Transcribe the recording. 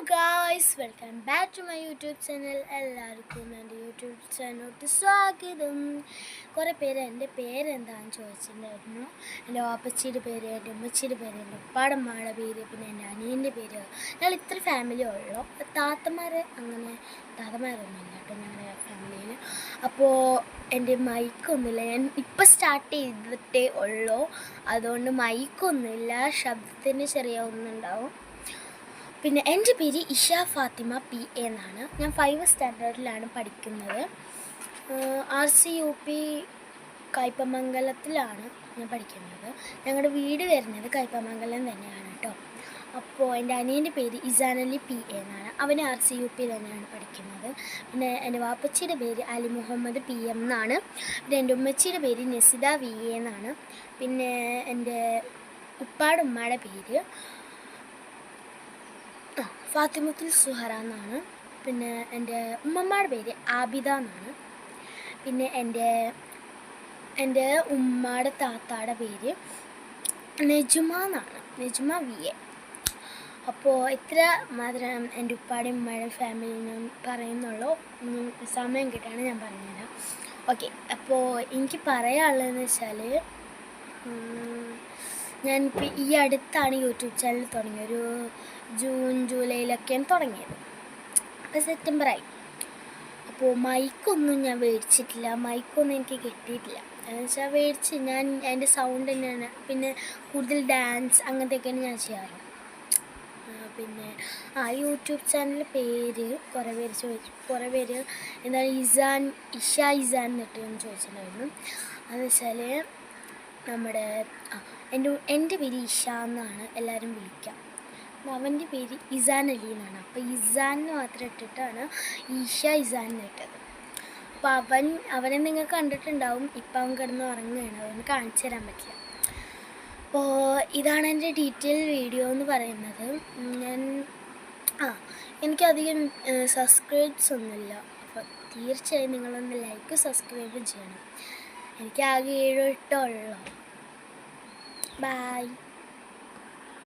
Guys, welcome back to my YouTube channel. എല്ലാവർക്കും എൻ്റെ YouTube ചാനലിലോട്ട് സ്വാഗതം. കുറേ പേര് എൻ്റെ പേരെന്താണെന്ന് ചോദിച്ചിട്ടുണ്ടായിരുന്നു. എൻ്റെ വാപ്പച്ചിയുടെ പേര്, എൻ്റെ ഉമ്മച്ചിയുടെ പേര്, എൻ്റെ ഉപ്പാടമ്മയുടെ പേര്, പിന്നെ എൻ്റെ അനിയൻ്റെ പേര്. ഞങ്ങൾ ഇത്ര ഫാമിലി ഉള്ളൂ. താത്തമാരൊന്നുമില്ല കേട്ടോ ഞങ്ങളുടെ ഫാമിലിയിൽ. അപ്പോൾ എൻ്റെ മൈക്കൊന്നുമില്ല. ഞാൻ ഇപ്പം സ്റ്റാർട്ട് ചെയ്തിട്ടേ ഉള്ളൂ. അതുകൊണ്ട് മൈക്കൊന്നുമില്ല. ശബ്ദത്തിന് ചെറിയ ഒന്നുണ്ടാവും. പിന്നെ എൻ്റെ പേര് ഇഷ ഫാത്തിമ പി എന്നാണ്. ഞാൻ 5th സ്റ്റാൻഡേർഡിലാണ് പഠിക്കുന്നത്. RCUP കയ്പമംഗലത്തിലാണ് ഞാൻ പഠിക്കുന്നത്. ഞങ്ങളുടെ വീട് വരുന്നത് കയ്പമംഗലം തന്നെയാണ് കേട്ടോ. അപ്പോൾ എൻ്റെ അനിയൻ്റെ പേര് ഇസാനലി പി എന്നാണ്. അവന് RCUP തന്നെയാണ് പഠിക്കുന്നത്. പിന്നെ എൻ്റെ വാപ്പച്ചിയുടെ പേര് അലി മുഹമ്മദ് PM എന്നാണ്. പിന്നെ എൻ്റെ ഉമ്മച്ചിയുടെ പേര് നസിദ VA എന്നാണ്. പിന്നെ എൻ്റെ ഉപ്പാടുമ്മയുടെ പേര് ഫാത്തിമത്തുൽ സുഹറ എന്നാണ്. പിന്നെ എൻ്റെ ഉമ്മമ്മയുടെ പേര് ആബിദ എന്നാണ്. പിന്നെ എൻ്റെ ഉമ്മയുടെ താത്തായുടെ പേര് നെജുമ എന്നാണ്, നെജുമ VA. അപ്പോൾ ഇത്ര മാത്രം എൻ്റെ ഉപ്പാടെയും ഉമ്മയുടെയും ഫാമിലിനും പറയുന്നുള്ളൂ. സമയം കിട്ടുകയാണ് ഞാൻ പറഞ്ഞുതരാം. ഓക്കെ, അപ്പോൾ എനിക്ക് പറയാനുള്ളതെന്ന് വെച്ചാൽ, ഞാനിപ്പോൾ ഈ അടുത്താണ് യൂട്യൂബ് ചാനൽ തുടങ്ങിയത്. ഒരു ജൂൺ ജൂലൈയിലൊക്കെയാണ് തുടങ്ങിയത്. അപ്പോൾ സെപ്റ്റംബറായി. അപ്പോൾ മൈക്കൊന്നും ഞാൻ മേടിച്ചിട്ടില്ല. മൈക്കൊന്നും എനിക്ക് കിട്ടിയിട്ടില്ല. എന്ന് വെച്ചാൽ ഞാൻ എൻ്റെ സൗണ്ട് തന്നെയാണ്. പിന്നെ കൂടുതൽ ഡാൻസ് അങ്ങനത്തെയൊക്കെയാണ് ഞാൻ ചെയ്യാറ്. പിന്നെ യൂട്യൂബ് ചാനലിൻ്റെ പേര് കുറേ പേര് എന്താണ് ഇഷ ഇസാൻ എന്നിട്ടെന്ന് ചോദിച്ചിട്ടുണ്ടായിരുന്നു. അതെന്ന് വെച്ചാൽ നമ്മുടെ എൻ്റെ പേര് ഇഷ എന്നാണ് എല്ലാവരും വിളിക്കുക. അവൻ്റെ പേര് ഇസാൻ അലി എന്നാണ്. അപ്പോൾ ഇസാന്ന് മാത്രം ഇട്ടിട്ടാണ് ഇഷ ഇസാൻ ഇട്ടത്. അപ്പോൾ അവനെ നിങ്ങൾ കണ്ടിട്ടുണ്ടാവും. ഇപ്പം അവൻ കിടന്ന് ഉറങ്ങുകയാണ്. അവന് കാണിച്ചു തരാൻ പറ്റില്ല. അപ്പോൾ ഇതാണ് എൻ്റെ ഡീറ്റെയിൽ വീഡിയോ എന്ന് പറയുന്നത്. എനിക്കധികം സബ്സ്ക്രൈബ്സ് ഒന്നുമില്ല. അപ്പോൾ തീർച്ചയായും നിങ്ങളൊന്ന് ലൈക്ക് സബ്സ്ക്രൈബ് ചെയ്യണം. എനിക്ക് ആകെ 7-8 ഉള്ളൂ. Bye.